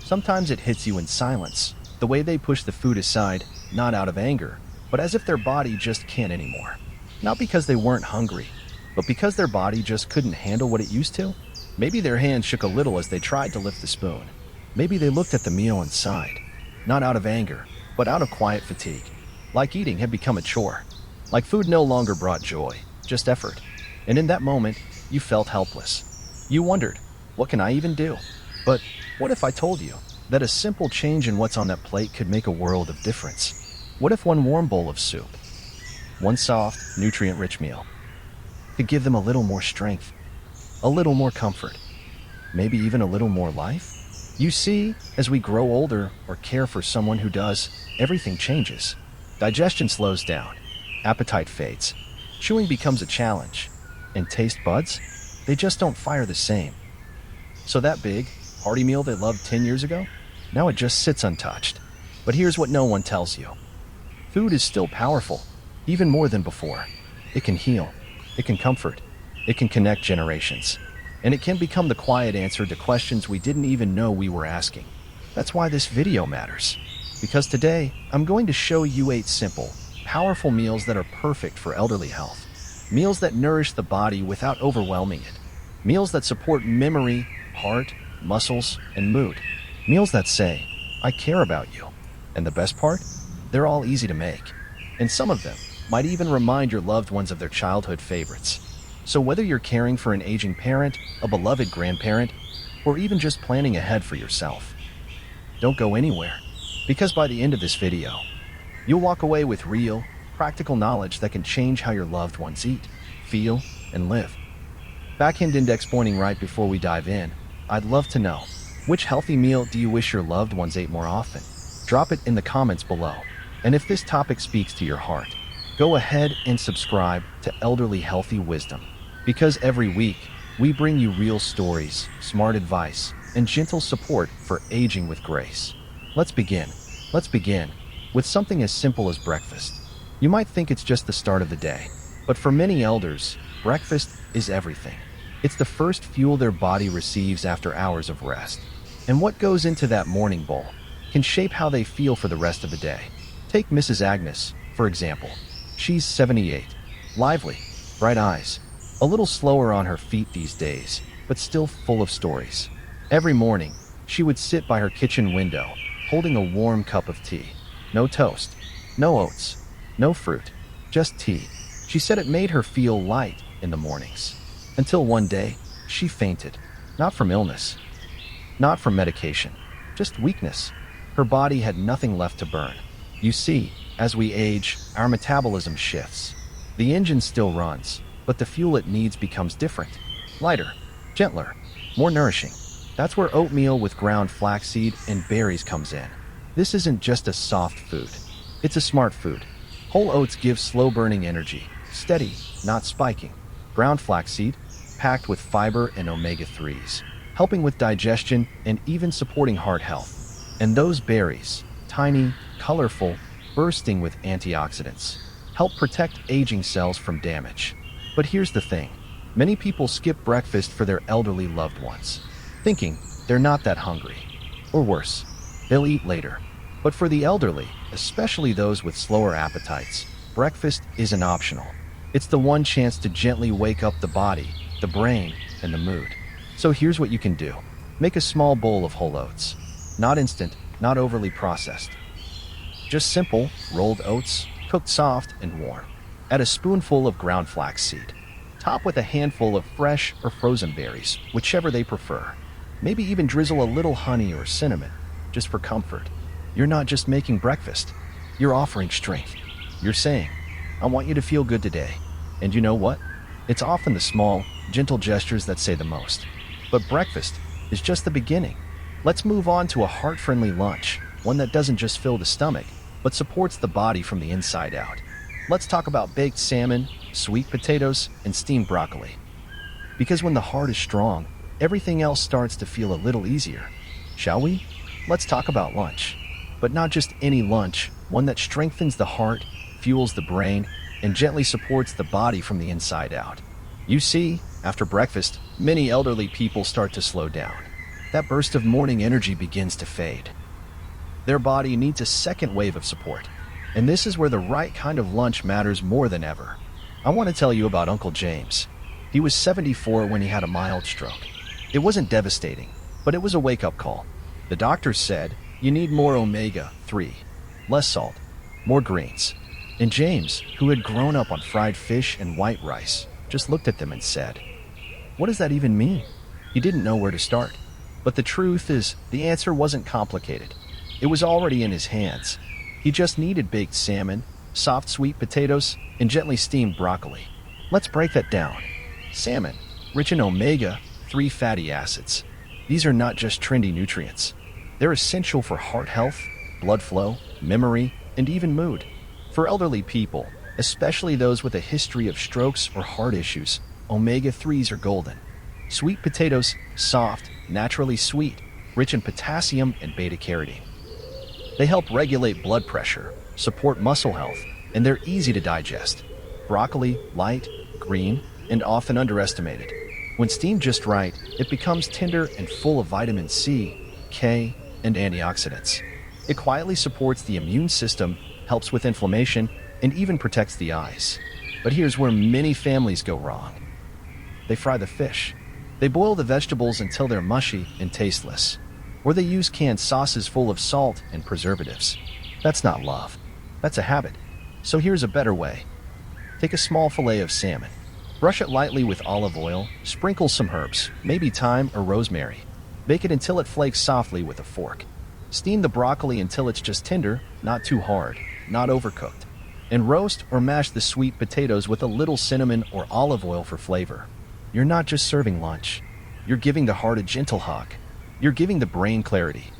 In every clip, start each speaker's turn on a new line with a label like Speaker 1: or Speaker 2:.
Speaker 1: Sometimes it hits you in silence, the way they push the food aside, not out of anger, but as if their body just can't anymore. Not because they weren't hungry, but because their body just couldn't handle what it used to. Maybe their hands shook a little as they tried to lift the spoon. Maybe they looked at the meal and sighed, not out of anger, but out of quiet fatigue. Like eating had become a chore. Like food no longer brought joy, just effort. And in that moment, you felt helpless. You wondered, what can I even do? But what if I told you that a simple change in what's on that plate could make a world of difference? What if one warm bowl of soup, one soft, nutrient-rich meal, could give them a little more strength, a little more comfort, maybe even a little more life? You see, as we grow older or care for someone who does, everything changes. Digestion slows down, appetite fades, chewing becomes a challenge, and taste buds, they just don't fire the same. So that big, hearty meal they loved 10 years ago, now it just sits untouched. But here's what no one tells you. Food is still powerful, even more than before. It can heal, it can comfort, it can connect generations, and it can become the quiet answer to questions we didn't even know we were asking. That's why this video matters. Because today, I'm going to show you 8 simple, powerful meals that are perfect for elderly health. Meals that nourish the body without overwhelming it. Meals that support memory, heart, muscles, and mood. Meals that say, I care about you. And the best part? They're all easy to make. And some of them might even remind your loved ones of their childhood favorites. So whether you're caring for an aging parent, a beloved grandparent, or even just planning ahead for yourself, don't go anywhere. Because by the end of this video, you'll walk away with real, practical knowledge that can change how your loved ones eat, feel, and live. Backhand index pointing right before we dive in, I'd love to know, which healthy meal do you wish your loved ones ate more often? Drop it in the comments below. And if this topic speaks to your heart, go ahead and subscribe to Elderly Healthy Wisdom. Because every week, we bring you real stories, smart advice, and gentle support for aging with grace. Let's begin. Let's begin with something as simple as breakfast. You might think it's just the start of the day, but for many elders, breakfast is everything. It's the first fuel their body receives after hours of rest. And what goes into that morning bowl can shape how they feel for the rest of the day. Take Mrs. Agnes, for example. She's 78, lively, bright eyes, a little slower on her feet these days, but still full of stories. Every morning, she would sit by her kitchen window, holding a warm cup of tea. No toast, no oats, no fruit, just tea. She said it made her feel light in the mornings. Until one day, she fainted. Not from illness, not from medication, just weakness. Her body had nothing left to burn. You see, as we age, our metabolism shifts. The engine still runs, but the fuel it needs becomes different. Lighter, gentler, more nourishing. That's where oatmeal with ground flaxseed and berries comes in. This isn't just a soft food. It's a smart food. Whole oats give slow-burning energy, steady, not spiking. Ground flaxseed, packed with fiber and omega-3s, helping with digestion and even supporting heart health. And those berries, tiny, colorful, bursting with antioxidants, help protect aging cells from damage. But here's the thing. Many people skip breakfast for their elderly loved ones, thinking they're not that hungry. Or worse, they'll eat later. But for the elderly, especially those with slower appetites, breakfast isn't optional. It's the one chance to gently wake up the body, the brain, and the mood. So here's what you can do. Make a small bowl of whole oats. Not instant, not overly processed. Just simple, rolled oats, cooked soft and warm. Add a spoonful of ground flaxseed. Top with a handful of fresh or frozen berries, whichever they prefer. Maybe even drizzle a little honey or cinnamon, just for comfort. You're not just making breakfast. You're offering strength. You're saying, I want you to feel good today. And you know what? It's often the small, gentle gestures that say the most. But breakfast is just the beginning. Let's move on to a heart-friendly lunch, one that doesn't just fill the stomach, but supports the body from the inside out. Let's talk about baked salmon, sweet potatoes, and steamed broccoli. Because when the heart is strong, everything else starts to feel a little easier. Shall we? Let's talk about lunch. But not just any lunch, one that strengthens the heart, fuels the brain, and gently supports the body from the inside out. You see, after breakfast, many elderly people start to slow down. that burst of morning energy begins to fade. Their body needs a second wave of support. And this is where the right kind of lunch matters more than ever. I want to tell you about Uncle James. He was 74 when he had a mild stroke. It wasn't devastating, but it was a wake-up call. The doctors said, you need more omega-3, less salt, more greens. And James, who had grown up on fried fish and white rice, just looked at them and said, what does that even mean? He didn't know where to start. But the truth is, the answer wasn't complicated. It was already in his hands. He just needed baked salmon, soft sweet potatoes, and gently steamed broccoli. Let's break that down. Salmon, rich in omega-3 fatty acids. These are not just trendy nutrients. They're essential for heart health, blood flow, memory, and even mood. For elderly people, especially those with a history of strokes or heart issues, omega-3s are golden. Sweet potatoes, soft, naturally sweet, rich in potassium and beta-carotene. They help regulate blood pressure, support muscle health, and they're easy to digest. Broccoli, light, green, and often underestimated. When steamed just right, it becomes tender and full of vitamin C, K, and antioxidants. It quietly supports the immune system, helps with inflammation, and even protects the eyes. But here's where many families go wrong. They fry the fish. They boil the vegetables until they're mushy and tasteless. Or they use canned sauces full of salt and preservatives. That's not love. That's a habit. So here's a better way. Take a small fillet of salmon. Brush it lightly with olive oil, sprinkle some herbs, maybe thyme or rosemary. Bake it until it flakes softly with a fork. Steam the broccoli until it's just tender, not too hard, not overcooked. And roast or mash the sweet potatoes with a little cinnamon or olive oil for flavor. You're not just serving lunch. You're giving the heart a gentle hug. You're giving the brain clarity.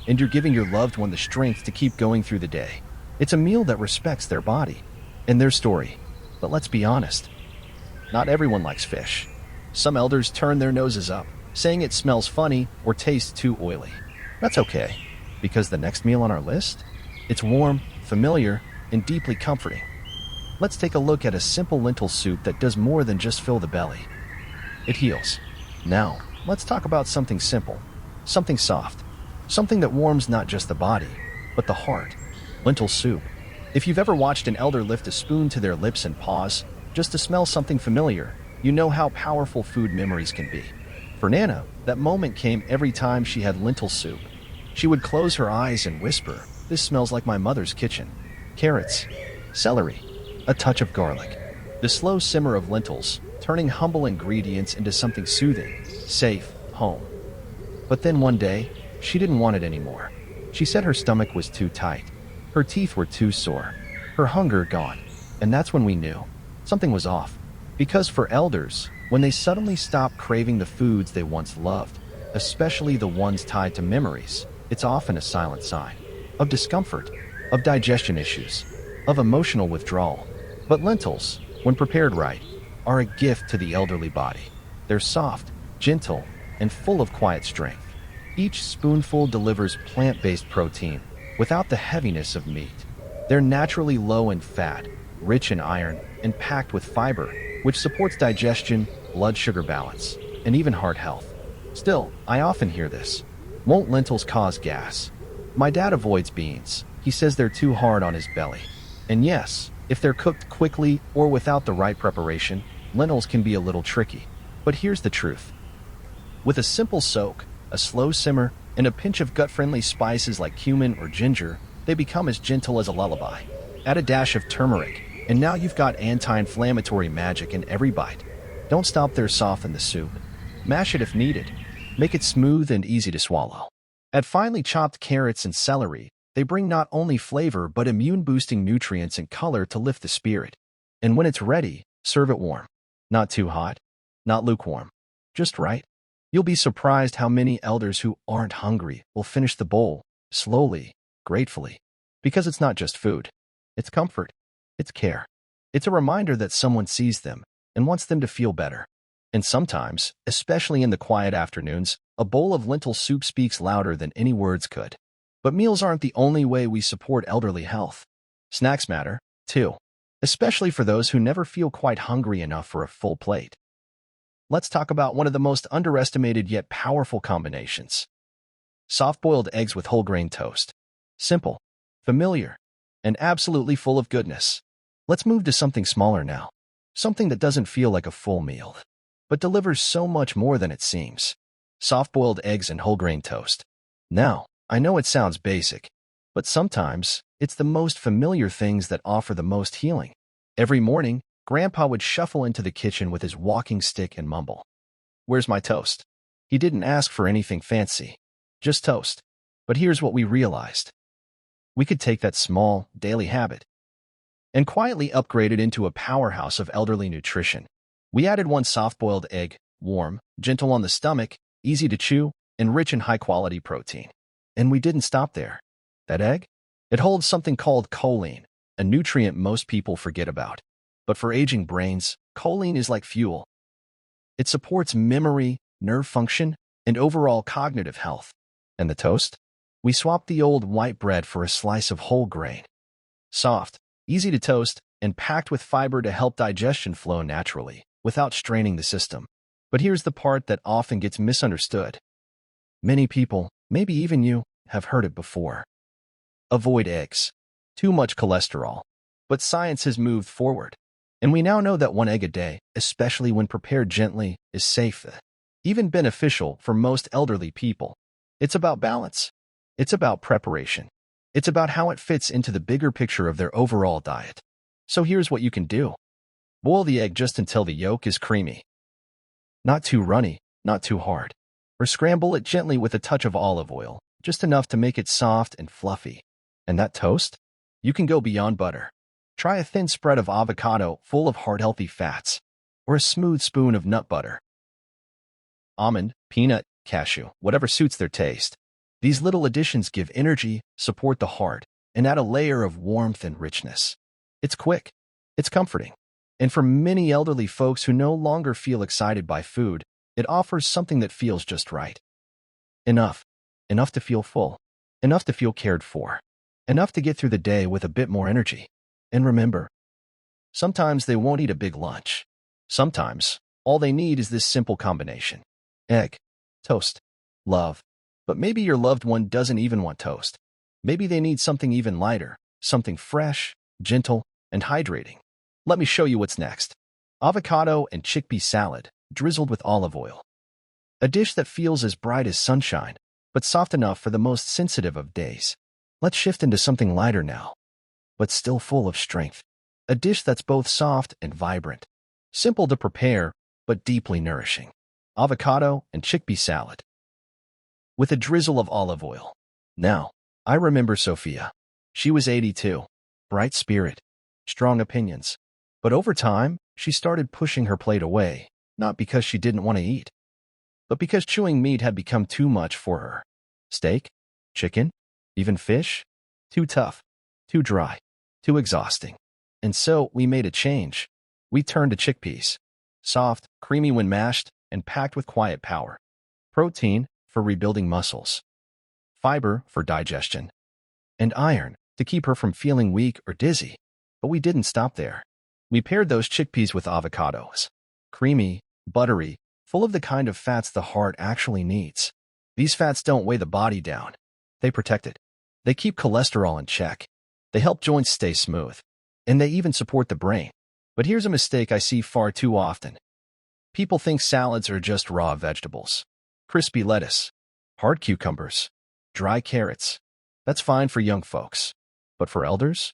Speaker 1: And you're giving your loved one the strength to keep going through the day. It's a meal that respects their body and their story. But let's be honest. Not everyone likes fish. Some elders turn their noses up, saying it smells funny or tastes too oily. That's okay, because the next meal on our list? It's warm, familiar, and deeply comforting. Let's take a look at a simple lentil soup that does more than just fill the belly. It heals. Now, let's talk about something simple, something soft, something that warms not just the body, but the heart. Lentil soup. If you've ever watched an elder lift a spoon to their lips and pause, just to smell something familiar, you know how powerful food memories can be. For Nana, that moment came every time she had lentil soup. She would close her eyes and whisper, "This smells like my mother's kitchen." Carrots, celery, a touch of garlic. The slow simmer of lentils, turning humble ingredients into something soothing, safe, home. But then one day, she didn't want it anymore. She said her stomach was too tight. Her teeth were too sore. Her hunger gone. And that's when we knew something was off. Because for elders, when they suddenly stop craving the foods they once loved, especially the ones tied to memories, it's often a silent sign of discomfort, of digestion issues, of emotional withdrawal. But lentils, when prepared right, are a gift to the elderly body. They're soft, gentle, and full of quiet strength. Each spoonful delivers plant-based protein without the heaviness of meat. They're naturally low in fat, rich in iron, and packed with fiber, which supports digestion, blood sugar balance, and even heart health. Still, I often hear this. Won't lentils cause gas? My dad avoids beans. He says they're too hard on his belly. And yes, if they're cooked quickly or without the right preparation, lentils can be a little tricky. But here's the truth. With a simple soak, a slow simmer, and a pinch of gut-friendly spices like cumin or ginger, they become as gentle as a lullaby. Add a dash of turmeric, and now you've got anti-inflammatory magic in every bite. Don't stop there, soften the soup. Mash it if needed. Make it smooth and easy to swallow. Add finely chopped carrots and celery. They bring not only flavor but immune-boosting nutrients and color to lift the spirit. And when it's ready, serve it warm. Not too hot, not lukewarm. Just right. You'll be surprised how many elders who aren't hungry will finish the bowl, slowly, gratefully. Because it's not just food. It's comfort. It's care. It's a reminder that someone sees them and wants them to feel better. And sometimes, especially in the quiet afternoons, a bowl of lentil soup speaks louder than any words could. But meals aren't the only way we support elderly health. Snacks matter, too, especially for those who never feel quite hungry enough for a full plate. let's talk about one of the most underestimated yet powerful combinations. Soft-boiled eggs with whole grain toast. Simple, familiar, and absolutely full of goodness. Let's move to something smaller now. Something that doesn't feel like a full meal, but delivers so much more than it seems. Soft-boiled eggs and whole grain toast. Now, I know it sounds basic, but sometimes it's the most familiar things that offer the most healing. Every morning, Grandpa would shuffle into the kitchen with his walking stick and mumble, "Where's my toast?" He didn't ask for anything fancy, just toast. But here's what we realized. We could take that small, daily habit and quietly upgrade it into a powerhouse of elderly nutrition. We added one soft-boiled egg, warm, gentle on the stomach, easy to chew, and rich in high-quality protein. And we didn't stop there. That egg? It holds something called choline, a nutrient most people forget about. But for aging brains, choline is like fuel. It supports memory, nerve function, and overall cognitive health. And the toast? We swapped the old white bread for a slice of whole grain. Soft, easy to toast, and packed with fiber to help digestion flow naturally, without straining the system. But here's the part that often gets misunderstood. Many people, maybe even you, have heard it before. Avoid eggs. Too much cholesterol. But science has moved forward. And we now know that one egg a day, especially when prepared gently, is safe, even beneficial for most elderly people. It's about balance. It's about preparation. It's about how it fits into the bigger picture of their overall diet. So here's what you can do. Boil the egg just until the yolk is creamy. Not too runny, not too hard. Or scramble it gently with a touch of olive oil, just enough to make it soft and fluffy. And that toast? You can go beyond butter. Try a thin spread of avocado full of heart-healthy fats, or a smooth spoon of nut butter. Almond, peanut, cashew, whatever suits their taste. These little additions give energy, support the heart, and add a layer of warmth and richness. It's quick. It's comforting. And for many elderly folks who no longer feel excited by food, it offers something that feels just right. Enough. Enough to feel full. Enough to feel cared for. Enough to get through the day with a bit more energy. And remember, sometimes they won't eat a big lunch. Sometimes, all they need is this simple combination. Egg, toast, love. But maybe your loved one doesn't even want toast. Maybe they need something even lighter, something fresh, gentle, and hydrating. Let me show you what's next. Avocado and chickpea salad, drizzled with olive oil. A dish that feels as bright as sunshine, but soft enough for the most sensitive of days. Let's shift into something lighter now, but still full of strength. A dish that's both soft and vibrant. Simple to prepare, but deeply nourishing. Avocado and chickpea salad, with a drizzle of olive oil. Now, I remember Sophia. She was 82, bright spirit, strong opinions. But over time, she started pushing her plate away, not because she didn't want to eat, but because chewing meat had become too much for her. Steak, chicken, even fish? Too tough, too dry, too exhausting. And so we made a change. We turned to chickpeas. Soft, creamy when mashed, and packed with quiet power. Protein for rebuilding muscles. Fiber for digestion. And iron to keep her from feeling weak or dizzy. But we didn't stop there. We paired those chickpeas with avocados. Creamy, buttery, full of the kind of fats the heart actually needs. These fats don't weigh the body down. They protect it. They keep cholesterol in check. They help joints stay smooth. And they even support the brain. But here's a mistake I see far too often. People think salads are just raw vegetables. Crispy lettuce, hard cucumbers, dry carrots. That's fine for young folks. But for elders?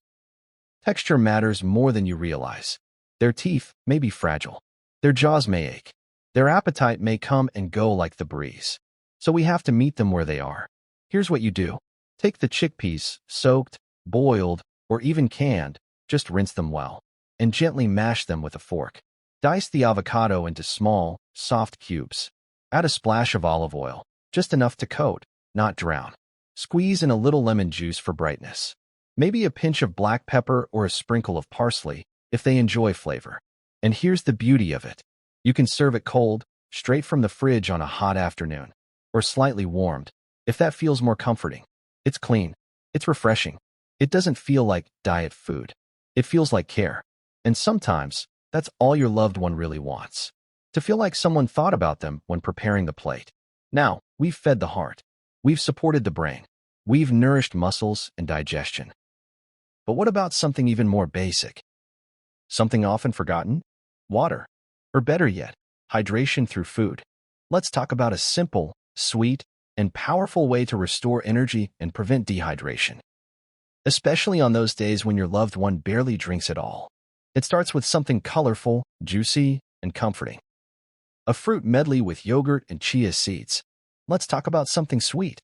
Speaker 1: Texture matters more than you realize. Their teeth may be fragile. Their jaws may ache. Their appetite may come and go like the breeze. So we have to meet them where they are. Here's what you do. Take the chickpeas, soaked, boiled, or even canned, just rinse them well, and gently mash them with a fork. Dice the avocado into small, soft cubes. Add a splash of olive oil, just enough to coat, not drown. Squeeze in a little lemon juice for brightness. Maybe a pinch of black pepper or a sprinkle of parsley, if they enjoy flavor. And here's the beauty of it. You can serve it cold, straight from the fridge on a hot afternoon, or slightly warmed, if that feels more comforting. It's clean. It's refreshing. It doesn't feel like diet food. It feels like care. And sometimes, that's all your loved one really wants. to feel like someone thought about them when preparing the plate. Now, we've fed the heart. We've supported the brain. We've nourished muscles and digestion. But what about something even more basic? Something often forgotten? Water. Or better yet, hydration through food. Let's talk about a simple, sweet, and powerful way to restore energy and prevent dehydration, especially on those days when your loved one barely drinks at all. It starts with something colorful, juicy, and comforting. A fruit medley with yogurt and chia seeds. Let's talk about something sweet.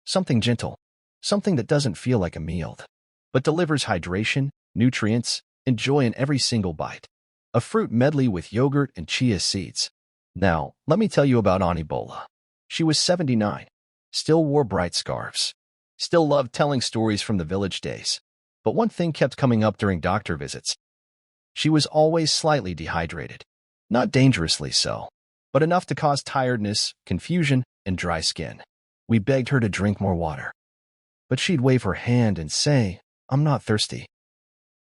Speaker 1: Something gentle. Something that doesn't feel like a meal, but delivers hydration, nutrients, and joy in every single bite. A fruit medley with yogurt and chia seeds. Now, let me tell you about Anibola. She was 79, still wore bright scarves, still loved telling stories from the village days. But one thing kept coming up during doctor visits. She was always slightly dehydrated. Not dangerously so, but enough to cause tiredness, confusion, and dry skin. We begged her to drink more water. But she'd wave her hand and say, "I'm not thirsty."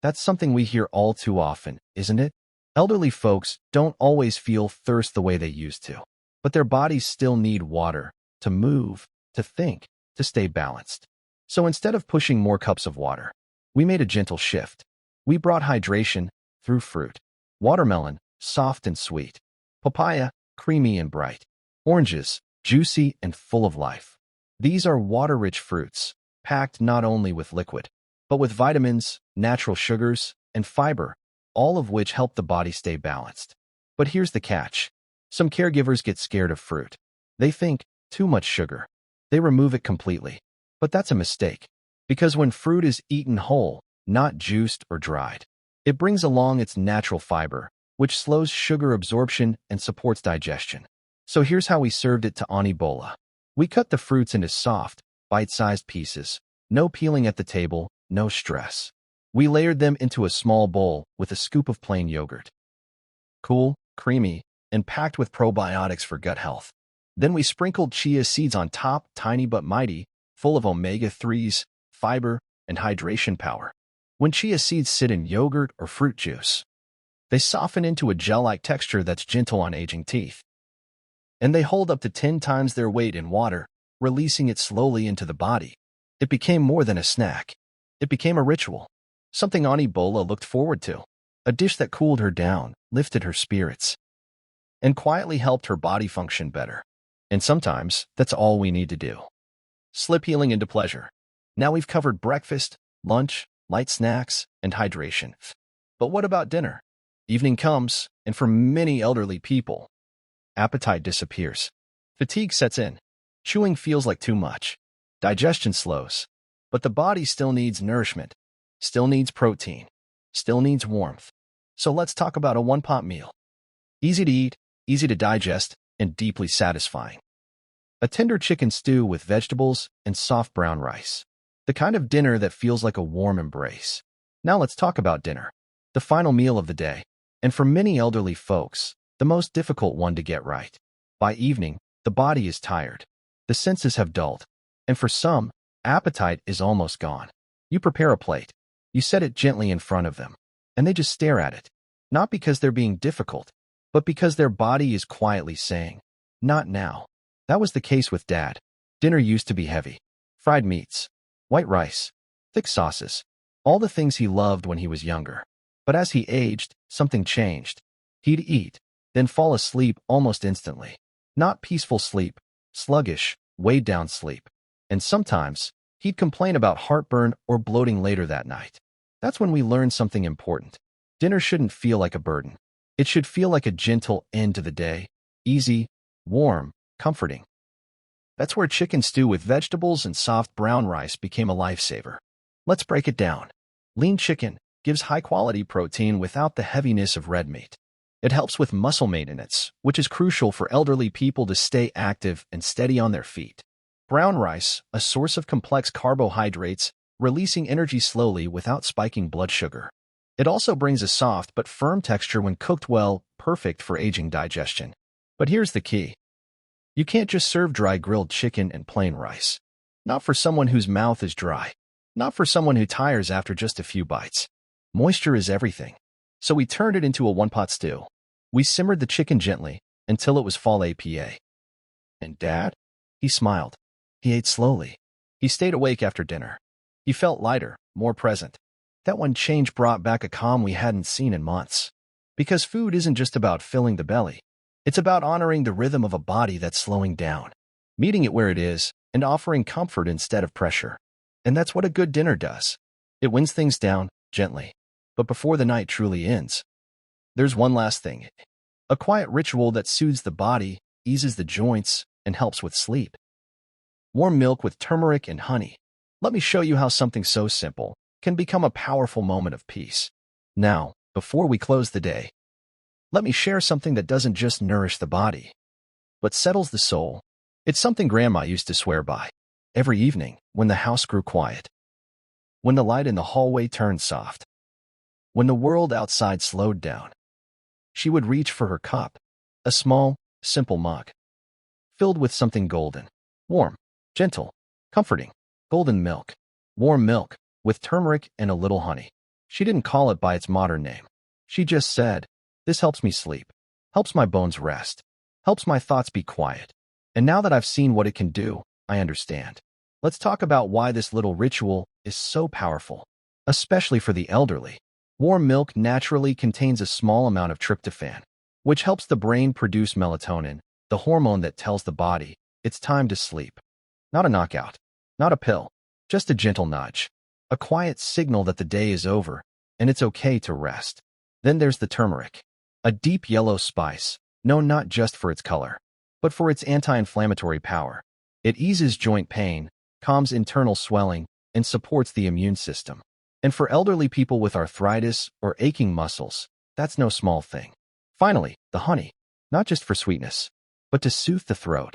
Speaker 1: That's something we hear all too often, isn't it? Elderly folks don't always feel thirst the way they used to, but their bodies still need water to move, to think, to stay balanced. So instead of pushing more cups of water, we made a gentle shift. We brought hydration through fruit. Watermelon, soft and sweet. Papaya, creamy and bright. Oranges, juicy and full of life. These are water-rich fruits, packed not only with liquid, but with vitamins, natural sugars, and fiber, all of which help the body stay balanced. But here's the catch. Some caregivers get scared of fruit. They think, too much sugar. They remove it completely. But that's a mistake, because when fruit is eaten whole, not juiced or dried, it brings along its natural fiber, which slows sugar absorption and supports digestion. So here's how we served it to Anibola. We cut the fruits into soft, bite-sized pieces. No peeling at the table, no stress. We layered them into a small bowl with a scoop of plain yogurt. Cool, creamy, and packed with probiotics for gut health. Then we sprinkled chia seeds on top, tiny but mighty, full of omega-3s, fiber, and hydration power. When chia seeds sit in yogurt or fruit juice, they soften into a gel-like texture that's gentle on aging teeth. And they hold up to 10 times their weight in water, releasing it slowly into the body. It became more than a snack. It became a ritual. Something Anibola looked forward to. A dish that cooled her down, lifted her spirits, and quietly helped her body function better. And sometimes, that's all we need to do. Slip healing into pleasure. Now we've covered breakfast, lunch, light snacks, and hydration. But what about dinner? Evening comes, and for many elderly people, appetite disappears. Fatigue sets in. Chewing feels like too much. Digestion slows. But the body still needs nourishment, still needs protein, still needs warmth. So let's talk about a one-pot meal. Easy to eat, easy to digest, and deeply satisfying. A tender chicken stew with vegetables and soft brown rice. The kind of dinner that feels like a warm embrace. Now let's talk about dinner. The final meal of the day. And for many elderly folks, the most difficult one to get right. By evening, the body is tired. The senses have dulled. And for some, appetite is almost gone. You prepare a plate. You set it gently in front of them. And they just stare at it. Not because they're being difficult, but because their body is quietly saying, "Not now." That was the case with Dad. Dinner used to be heavy. Fried meats, white rice, thick sauces, all the things he loved when he was younger. But as he aged, something changed. He'd eat, then fall asleep almost instantly. Not peaceful sleep, sluggish, weighed down sleep. And sometimes, he'd complain about heartburn or bloating later that night. That's when we learned something important. Dinner shouldn't feel like a burden. It should feel like a gentle end to the day, easy, warm, comforting. That's where chicken stew with vegetables and soft brown rice became a lifesaver. Let's break it down. Lean chicken gives high-quality protein without the heaviness of red meat. It helps with muscle maintenance, which is crucial for elderly people to stay active and steady on their feet. Brown rice, a source of complex carbohydrates, releasing energy slowly without spiking blood sugar. It also brings a soft but firm texture when cooked well, perfect for aging digestion. But here's the key. You can't just serve dry grilled chicken and plain rice. Not for someone whose mouth is dry. Not for someone who tires after just a few bites. Moisture is everything. So we turned it into a one-pot stew. We simmered the chicken gently until it was full APA. And Dad? He smiled. He ate slowly. He stayed awake after dinner. He felt lighter, more present. That one change brought back a calm we hadn't seen in months. Because food isn't just about filling the belly. It's about honoring the rhythm of a body that's slowing down, meeting it where it is, and offering comfort instead of pressure. And that's what a good dinner does. It winds things down, gently. But before the night truly ends, there's one last thing. A quiet ritual that soothes the body, eases the joints, and helps with sleep. Warm milk with turmeric and honey. Let me show you how something so simple can become a powerful moment of peace. Now, before we close the day, let me share something that doesn't just nourish the body, but settles the soul. It's something Grandma used to swear by. Every evening, when the house grew quiet, when the light in the hallway turned soft, when the world outside slowed down, she would reach for her cup, a small, simple mug, filled with something golden, warm, gentle, comforting, golden milk, warm milk, with turmeric and a little honey. She didn't call it by its modern name. She just said, "This helps me sleep, helps my bones rest, helps my thoughts be quiet." And now that I've seen what it can do, I understand. Let's talk about why this little ritual is so powerful, especially for the elderly. Warm milk naturally contains a small amount of tryptophan, which helps the brain produce melatonin, the hormone that tells the body it's time to sleep. Not a knockout, not a pill, just a gentle nudge, a quiet signal that the day is over and it's okay to rest. Then there's the turmeric, a deep yellow spice, known not just for its color, but for its anti-inflammatory power. It eases joint pain, calms internal swelling, and supports the immune system. And for elderly people with arthritis or aching muscles, that's no small thing. Finally, the honey, not just for sweetness, but to soothe the throat,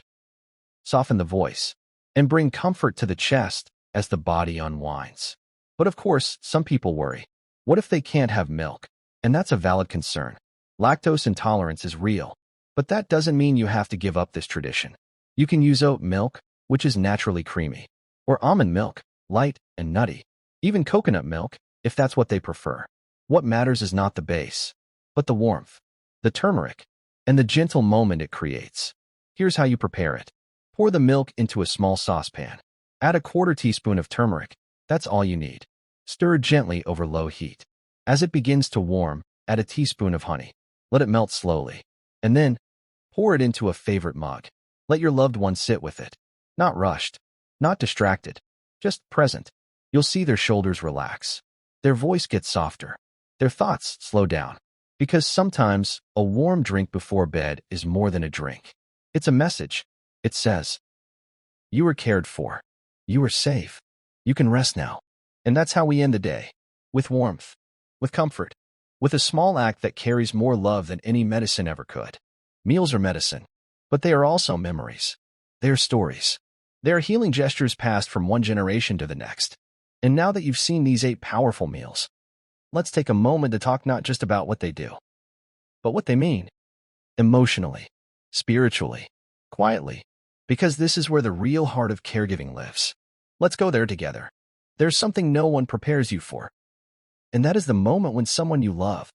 Speaker 1: soften the voice, and bring comfort to the chest as the body unwinds. But of course, some people worry. What if they can't have milk? And that's a valid concern. Lactose intolerance is real, but that doesn't mean you have to give up this tradition. You can use oat milk, which is naturally creamy, or almond milk, light and nutty. Even coconut milk, if that's what they prefer. What matters is not the base, but the warmth, the turmeric, and the gentle moment it creates. Here's how you prepare it. Pour the milk into a small saucepan. Add a quarter teaspoon of turmeric. That's all you need. Stir gently over low heat. As it begins to warm, add a teaspoon of honey. Let it melt slowly. And then, pour it into a favorite mug. Let your loved one sit with it. Not rushed, not distracted, just present. You'll see their shoulders relax. Their voice gets softer. Their thoughts slow down. Because sometimes, a warm drink before bed is more than a drink. It's a message. It says, "You are cared for. You are safe. You can rest now." And that's how we end the day. With warmth. With comfort. With a small act that carries more love than any medicine ever could. Meals are medicine. But they are also memories. They are stories. They are healing gestures passed from one generation to the next. And now that you've seen these 8 powerful meals, let's take a moment to talk not just about what they do, but what they mean. Emotionally, spiritually, quietly. Because this is where the real heart of caregiving lives. Let's go there together. There's something no one prepares you for. And that is the moment when someone you love,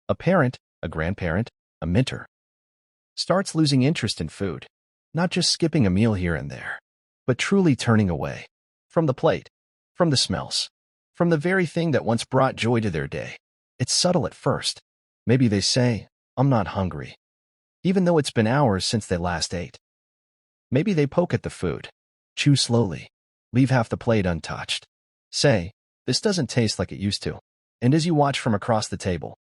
Speaker 1: a parent, a grandparent, a mentor, starts losing interest in food. Not just skipping a meal here and there, but truly turning away. From the plate, from the smells, from the very thing that once brought joy to their day. It's subtle at first. Maybe they say, "I'm not hungry," even though it's been hours since they last ate. Maybe they poke at the food, chew slowly, leave half the plate untouched. Say, "This doesn't taste like it used to." And as you watch from across the table,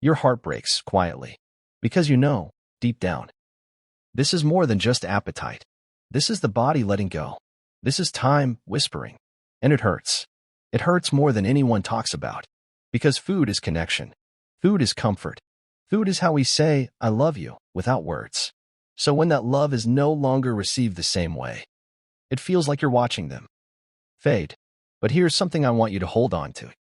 Speaker 1: your heart breaks quietly, because you know, deep down, this is more than just appetite. This is the body letting go. This is time whispering. And it hurts. It hurts more than anyone talks about. Because food is connection. Food is comfort. Food is how we say, "I love you," without words. So when that love is no longer received the same way, it feels like you're watching them fade. But here's something I want you to hold on to.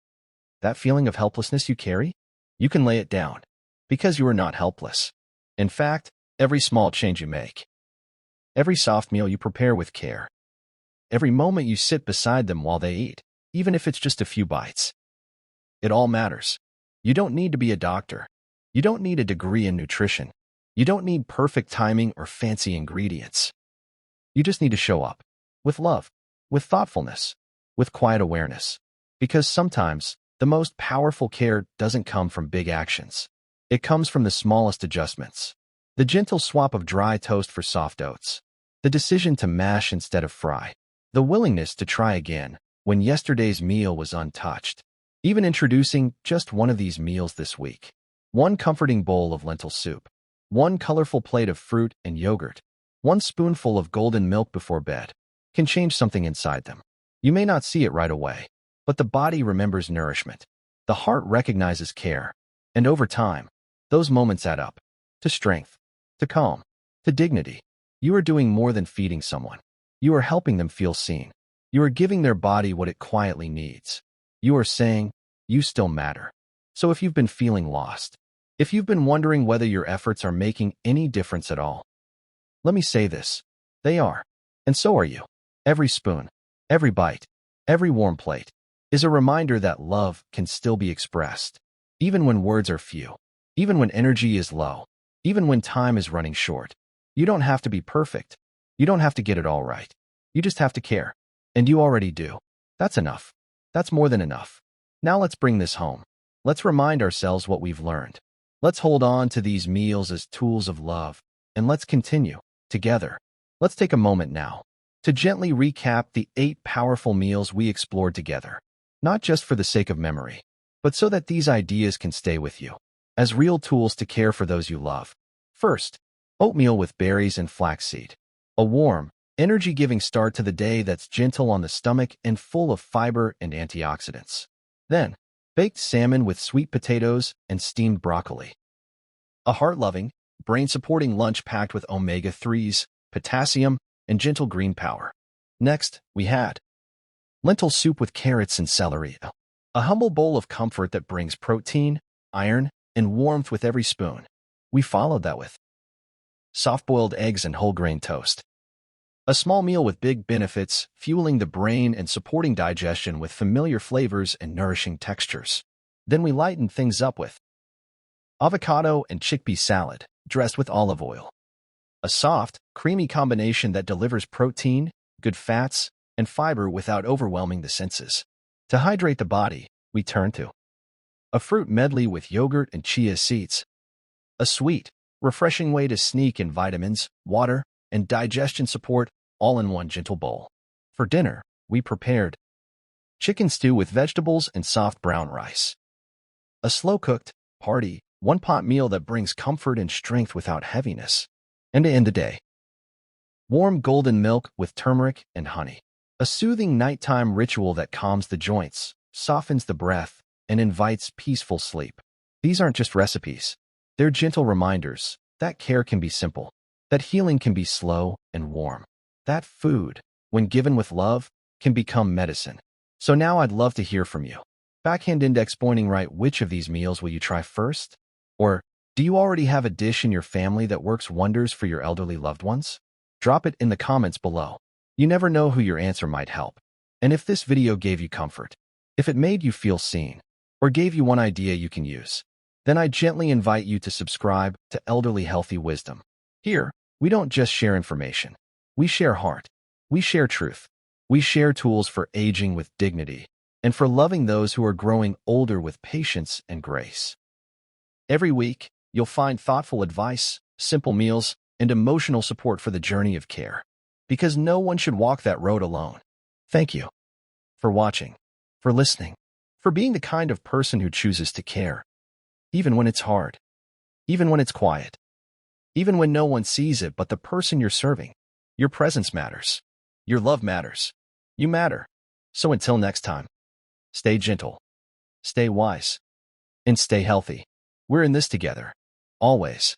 Speaker 1: That feeling of helplessness you carry, you can lay it down. Because you are not helpless. In fact, every small change you make, every soft meal you prepare with care, every moment you sit beside them while they eat, even if it's just a few bites, it all matters. You don't need to be a doctor. You don't need a degree in nutrition. You don't need perfect timing or fancy ingredients. You just need to show up with love, with thoughtfulness, with quiet awareness. Because sometimes the most powerful care doesn't come from big actions. It comes from the smallest adjustments. The gentle swap of dry toast for soft oats. The decision to mash instead of fry. The willingness to try again when yesterday's meal was untouched. Even introducing just one of these meals this week. One comforting bowl of lentil soup. One colorful plate of fruit and yogurt. One spoonful of golden milk before bed can change something inside them. You may not see it right away, but the body remembers nourishment. The heart recognizes care. And over time, those moments add up to strength, to calm, to dignity. You are doing more than feeding someone. You are helping them feel seen. You are giving their body what it quietly needs. You are saying, you still matter. So if you've been feeling lost, if you've been wondering whether your efforts are making any difference at all, let me say this. They are. And so are you. Every spoon, every bite, every warm plate is a reminder that love can still be expressed, even when words are few, even when energy is low, even when time is running short. You don't have to be perfect. You don't have to get it all right. You just have to care. And you already do. That's enough. That's more than enough. Now let's bring this home. Let's remind ourselves what we've learned. Let's hold on to these meals as tools of love, and let's continue, together. Let's take a moment now to gently recap the 8 powerful meals we explored together, not just for the sake of memory, but so that these ideas can stay with you as real tools to care for those you love. First, oatmeal with berries and flaxseed. A warm, energy-giving start to the day that's gentle on the stomach and full of fiber and antioxidants. Then, baked salmon with sweet potatoes and steamed broccoli. A heart-loving, brain-supporting lunch packed with omega-3s, potassium, and gentle green power. Next, we had lentil soup with carrots and celery. A humble bowl of comfort that brings protein, iron, and warmth with every spoon. We followed that with soft-boiled eggs and whole grain toast. A small meal with big benefits, fueling the brain and supporting digestion with familiar flavors and nourishing textures. Then we lightened things up with avocado and chickpea salad, dressed with olive oil. A soft, creamy combination that delivers protein, good fats, and fiber without overwhelming the senses. To hydrate the body, we turn to a fruit medley with yogurt and chia seeds. A sweet, refreshing way to sneak in vitamins, water, and digestion support all in one gentle bowl. For dinner, we prepared chicken stew with vegetables and soft brown rice. A slow-cooked, hearty, one-pot meal that brings comfort and strength without heaviness. And to end the day, warm golden milk with turmeric and honey. A soothing nighttime ritual that calms the joints, softens the breath, and invites peaceful sleep. These aren't just recipes. They're gentle reminders that care can be simple, that healing can be slow and warm, that food, when given with love, can become medicine. So now I'd love to hear from you. Backhand index pointing right, which of these meals will you try first? Or do you already have a dish in your family that works wonders for your elderly loved ones? Drop it in the comments below. You never know who your answer might help. And if this video gave you comfort, if it made you feel seen, or gave you one idea you can use, then I gently invite you to subscribe to Elderly Healthy Wisdom. Here, we don't just share information. We share heart. We share truth. We share tools for aging with dignity and for loving those who are growing older with patience and grace. Every week, you'll find thoughtful advice, simple meals, and emotional support for the journey of care. Because no one should walk that road alone. Thank you for watching, for listening, for being the kind of person who chooses to care, even when it's hard, even when it's quiet, even when no one sees it but the person you're serving. Your presence matters. Your love matters. You matter. So until next time, stay gentle, stay wise, and stay healthy. We're in this together, always.